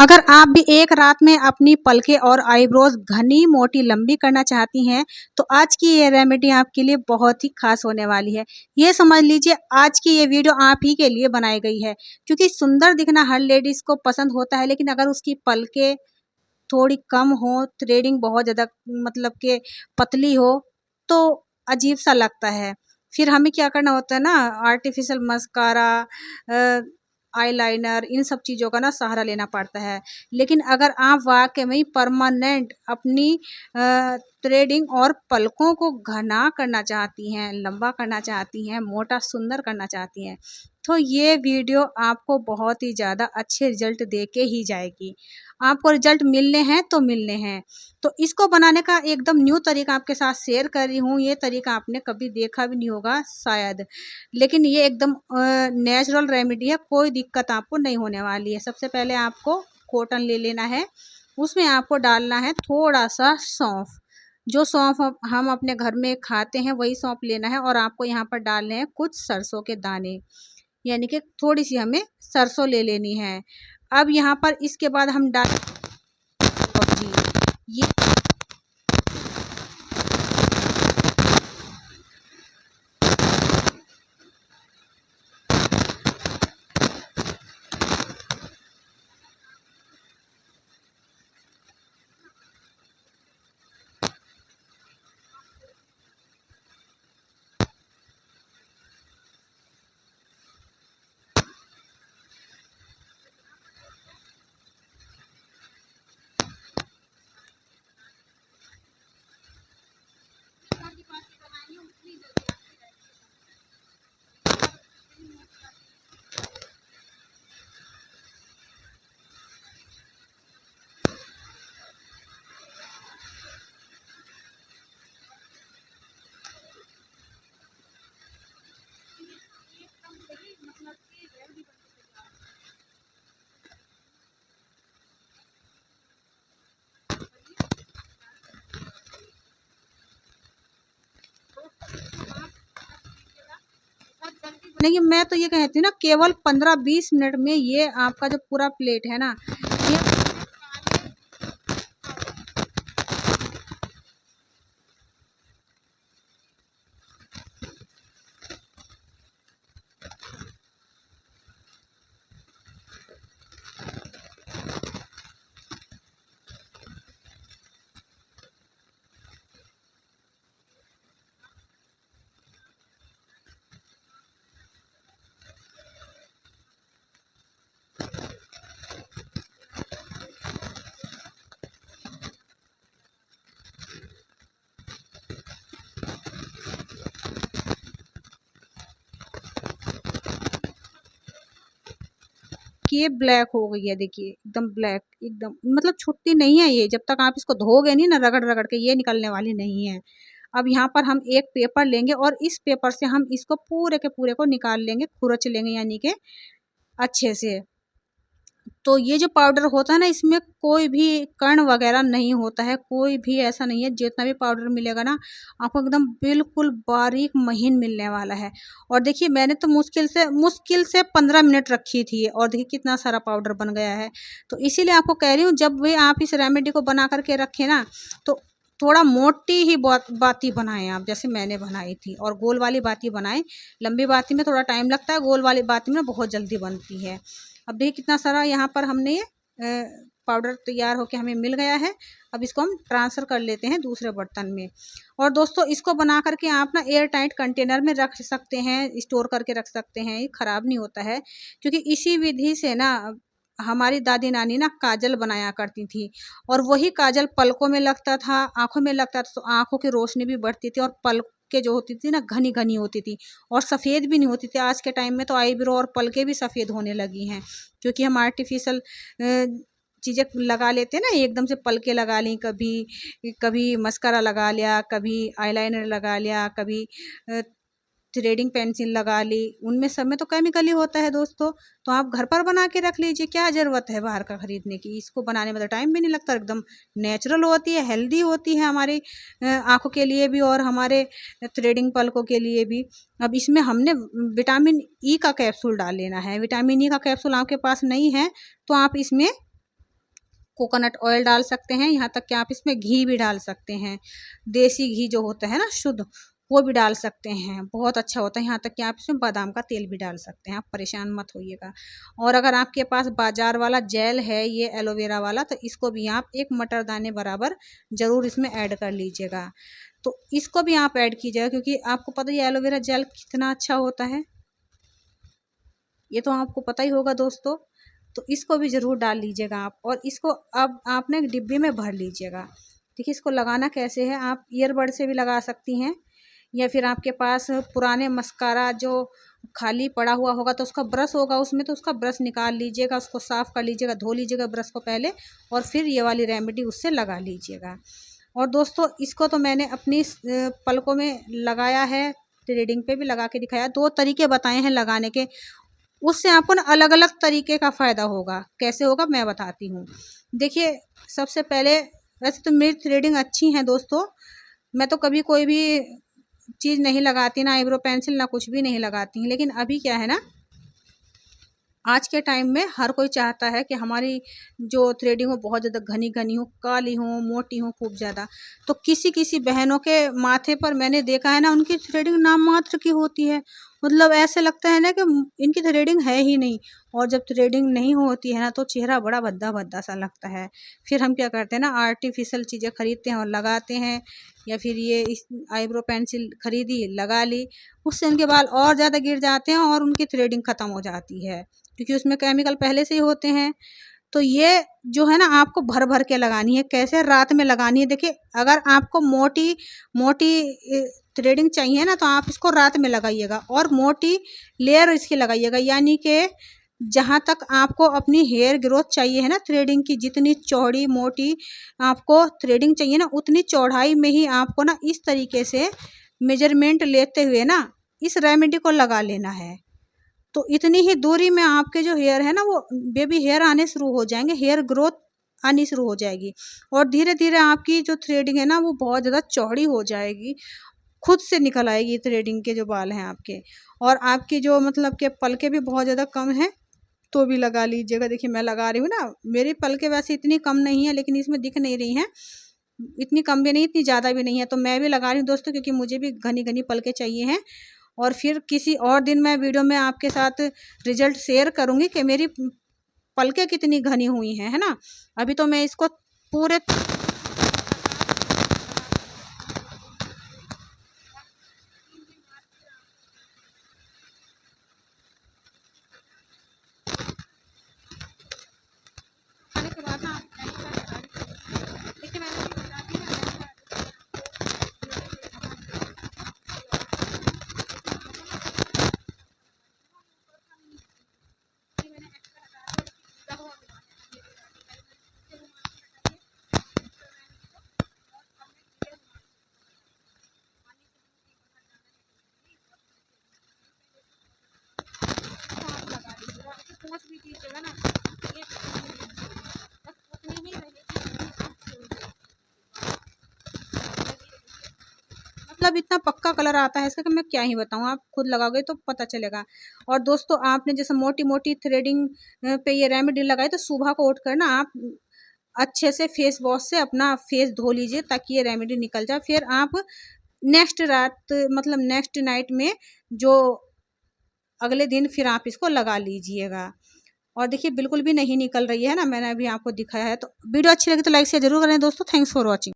अगर आप भी एक रात में अपनी पलकें और आईब्रोज घनी मोटी लंबी करना चाहती हैं तो आज की ये रेमेडी आपके लिए बहुत ही खास होने वाली है। ये समझ लीजिए आज की ये वीडियो आप ही के लिए बनाई गई है, क्योंकि सुंदर दिखना हर लेडीज को पसंद होता है, लेकिन अगर उसकी पलकें थोड़ी कम हो, थ्रेडिंग बहुत ज़्यादा मतलब के पतली हो तो अजीब सा लगता है। फिर हमें क्या करना होता है ना, आर्टिफिशियल मस्कारा, आईलाइनर, इन सब चीज़ों का ना सहारा लेना पड़ता है। लेकिन अगर आप वाकई में परमानेंट अपनी थ्रेडिंग और पलकों को घना करना चाहती हैं, लंबा करना चाहती हैं, मोटा सुंदर करना चाहती हैं, तो ये वीडियो आपको बहुत ही ज़्यादा अच्छे रिजल्ट दे के ही जाएगी। आपको रिजल्ट मिलने हैं तो मिलने हैं। तो इसको बनाने का एकदम न्यू तरीका आपके साथ शेयर कर रही हूँ। ये तरीका आपने कभी देखा भी नहीं होगा शायद, लेकिन ये एकदम नेचुरल रेमेडी है, कोई दिक्कत आपको नहीं होने वाली है। सबसे पहले आपको कॉटन ले लेना है, उसमें आपको डालना है थोड़ा सा सौंफ। जो सौंफ हम अपने घर में खाते हैं वही सौंफ लेना है, और आपको यहाँ पर डालने हैं कुछ सरसों के दाने, यानी कि थोड़ी सी हमें सरसों ले लेनी है। अब यहाँ पर इसके बाद हम डाल जी ये नहीं, मैं तो ये कहती हूँ ना, केवल 15-20 मिनट में ये आपका जो पूरा प्लेट है ना, ये ये ब्लैक हो गई है। देखिए एकदम ब्लैक, एकदम मतलब छुट्टी नहीं है ये, जब तक आप इसको धोगे नहीं ना रगड़ रगड़ के, ये निकलने वाली नहीं है। अब यहाँ पर हम एक पेपर लेंगे और इस पेपर से हम इसको पूरे के पूरे को निकाल लेंगे, खुरच लेंगे यानी कि अच्छे से। तो ये जो पाउडर होता है ना, इसमें कोई भी कण वगैरह नहीं होता है, कोई भी ऐसा नहीं है। जितना भी पाउडर मिलेगा ना, आपको एकदम बिल्कुल बारीक महीन मिलने वाला है। और देखिए मैंने तो मुश्किल से 15 मिनट रखी थी, और देखिए कितना सारा पाउडर बन गया है। तो इसीलिए आपको कह रही हूँ, जब भी आप इस रेमेडी को बना करके रखें ना, तो थोड़ा मोटी ही बाती बनाएं आप, जैसे मैंने बनाई थी। और गोल वाली बाती बनाएं, लंबी बाती में थोड़ा टाइम लगता है, गोल वाली बाती में बहुत जल्दी बनती है। अब देखिए कितना सारा यहाँ पर हमने ये पाउडर तैयार होके हमें मिल गया है। अब इसको हम ट्रांसफ़र कर लेते हैं दूसरे बर्तन में। और दोस्तों इसको बना करके आप ना एयर टाइट कंटेनर में रख सकते हैं, स्टोर करके रख सकते हैं, ये ख़राब नहीं होता है। क्योंकि इसी विधि से ना हमारी दादी नानी ना काजल बनाया करती थी, और वही काजल पलकों में लगता था, आँखों में लगता था, तो आँखों की रोशनी भी बढ़ती थी, और पलकें जो होती थी ना घनी घनी होती थी, और सफ़ेद भी नहीं होती थी। आज के टाइम में तो आईब्रो और पलकें भी सफ़ेद होने लगी हैं, क्योंकि हम आर्टिफिशियल चीज़ें लगा लेते हैं ना, एकदम से पलकें लगा ली, कभी कभी मस्कारा लगा लिया, कभी आईलाइनर लगा लिया, कभी थ्रेडिंग पेंसिल लगा ली, उनमें सब में तो केमिकल ही होता है दोस्तों। तो आप घर पर बना के रख लीजिए, क्या ज़रूरत है बाहर का ख़रीदने की। इसको बनाने में तो टाइम भी नहीं लगता, एकदम नेचुरल होती है, हेल्दी होती है हमारी आँखों के लिए भी और हमारे थ्रेडिंग पलकों के लिए भी। अब इसमें हमने विटामिन ई का कैप्सूल डाल लेना है। विटामिन ई का कैप्सूल आपके पास नहीं है तो आप इसमें कोकोनट ऑयल डाल सकते हैं, यहाँ तक कि आप इसमें घी भी डाल सकते हैं, देसी घी जो होता है ना शुद्ध, वो भी डाल सकते हैं, बहुत अच्छा होता है। यहाँ तक कि आप इसमें बादाम का तेल भी डाल सकते हैं, आप परेशान मत होइएगा। और अगर आपके पास बाजार वाला जेल है ये एलोवेरा वाला, तो इसको भी आप 1 मटर दाने बराबर ज़रूर इसमें ऐड कर लीजिएगा। तो इसको भी आप ऐड कीजिएगा, क्योंकि आपको पता ही है एलोवेरा जेल कितना अच्छा होता है, ये तो आपको पता ही होगा दोस्तों। तो इसको भी ज़रूर डाल लीजिएगा आप, और इसको अब आपने एक डिब्बे में भर लीजिएगा। देखिए इसको लगाना कैसे है, आप ईयरबड से भी लगा सकती हैं, या फिर आपके पास पुराने मस्कारा जो खाली पड़ा हुआ होगा तो उसका ब्रश होगा उसमें, तो उसका ब्रश निकाल लीजिएगा, उसको साफ़ कर लीजिएगा, धो लीजिएगा ब्रश को पहले, और फिर ये वाली रेमेडी उससे लगा लीजिएगा। और दोस्तों इसको तो मैंने अपनी पलकों में लगाया है, थ्रेडिंग पे भी लगा के दिखाया, 2 तरीके बताए हैं लगाने के, उससे आपको ना अलग अलग तरीके का फ़ायदा होगा। कैसे होगा मैं बताती हूँ। देखिए सबसे पहले, वैसे तो मेरी थ्रेडिंग अच्छी है दोस्तों, मैं तो कभी कोई भी चीज़ नहीं लगाती, ना आईब्रो पेंसिल ना कुछ भी नहीं लगाती, लेकिन अभी क्या है ना, आज के टाइम में हर कोई चाहता है कि हमारी जो थ्रेडिंग हो बहुत ज़्यादा घनी घनी हो, काली हो, मोटी हो खूब ज़्यादा। तो किसी किसी बहनों के माथे पर मैंने देखा है ना, उनकी थ्रेडिंग नाम मात्र की होती है, मतलब ऐसे लगता है ना कि इनकी थ्रेडिंग है ही नहीं। और जब थ्रेडिंग नहीं होती है ना तो चेहरा बड़ा भद्दा भद्दा सा लगता है। फिर हम क्या करते हैं ना, आर्टिफिशियल चीज़ें खरीदते हैं और लगाते हैं, या फिर ये इस आईब्रो पेंसिल खरीदी लगा ली, उससे उनके बाल और ज़्यादा गिर जाते हैं और उनकी थ्रेडिंग ख़त्म हो जाती है, क्योंकि उसमें केमिकल पहले से ही होते हैं। तो ये जो है ना आपको भर भर के लगानी है। कैसे? रात में लगानी है। देखिए अगर आपको मोटी मोटी थ्रेडिंग चाहिए ना, तो आप इसको रात में लगाइएगा और मोटी लेयर इसकी लगाइएगा, यानी कि जहाँ तक आपको अपनी हेयर ग्रोथ चाहिए है ना, थ्रेडिंग की जितनी चौड़ी मोटी आपको थ्रेडिंग चाहिए ना, उतनी चौड़ाई में ही आपको ना इस तरीके से मेजरमेंट लेते हुए ना इस रेमेडी को लगा लेना है। तो इतनी ही दूरी में आपके जो हेयर है ना वो बेबी हेयर आने शुरू हो जाएंगे, हेयर ग्रोथ आनी शुरू हो जाएगी, और धीरे धीरे आपकी जो थ्रेडिंग है ना वो बहुत ज़्यादा चौड़ी हो जाएगी, खुद से निकल आएगी थ्रेडिंग के जो बाल हैं आपके। और आपकी जो मतलब के पलके भी बहुत ज़्यादा कम है तो भी लगा लीजिएगा। देखिए मैं लगा रही हूँ ना, मेरी पलके वैसे इतनी कम नहीं है, लेकिन इसमें दिख नहीं रही हैं, इतनी कम भी नहीं इतनी ज़्यादा भी नहीं है, तो मैं भी लगा रही हूँ दोस्तों, क्योंकि मुझे भी घनी घनी पलके चाहिए हैं। और फिर किसी और दिन मैं वीडियो में आपके साथ रिजल्ट शेयर करूँगी कि मेरी पलकें कितनी घनी हुई हैं, है ना। अभी तो मैं इसको पूरे के बाद ना देखिए मैंने अभी बता दी ना, सोच भी कीजिएगा ना, ये बस उतनी ही रहेगी, मतलब इतना पक्का कलर आता है इसका कि मैं क्या ही बताऊँ, आप खुद लगाओगे तो पता चलेगा। और दोस्तों आपने जैसे मोटी मोटी थ्रेडिंग पे ये रेमेडी लगाई, तो सुबह को उठकर ना आप अच्छे से फेस वॉश से अपना फेस धो लीजिए ताकि ये रेमेडी निकल जाए। फिर आप नेक्स्ट रात मतलब नेक्स्ट नाइट में जो अगले दिन फिर आप इसको लगा लीजिएगा। और देखिए बिल्कुल भी नहीं निकल रही है ना, मैंने अभी आपको दिखाया है। तो वीडियो अच्छी लगी तो लाइक शेयर जरूर करें दोस्तों। Thanks for watching.